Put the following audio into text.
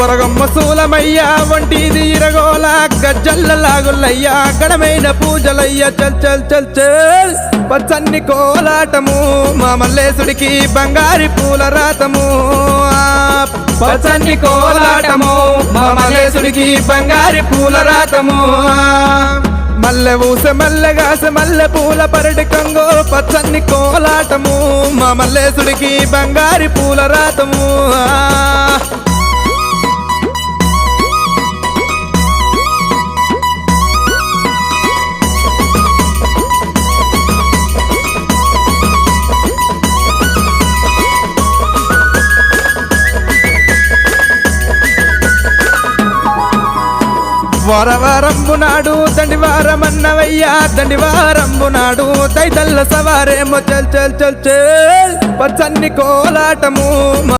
బొరగమ్మ సూలమయ్యా వంటిది ఇరగోల గజ్జల్ల లాగులయ్యా గడమైన పూజలయ్యా చల్ చల్ చల్ చల్ పచ్చన్ని కోలాటము మా మల్లేశుడికి బంగారి పూల రాతము పచ్చన్ని కోలాటము మా మల్లేశుడికి బంగారి పూల రాతము మల్లె ఊసె మల్లెగాసె మల్లె పూల పరటి కంగో పచ్చన్ని కోలాటము మా మల్లేశుడికి బంగారి పూల రాతము వారవారంబు నాడు దండివారమన్నవయ్యా దండివారంబు నాడు దైదల్ల సవారేమో చల్ చల్ చల్ చల్ పచ్చన్ని కోలాటము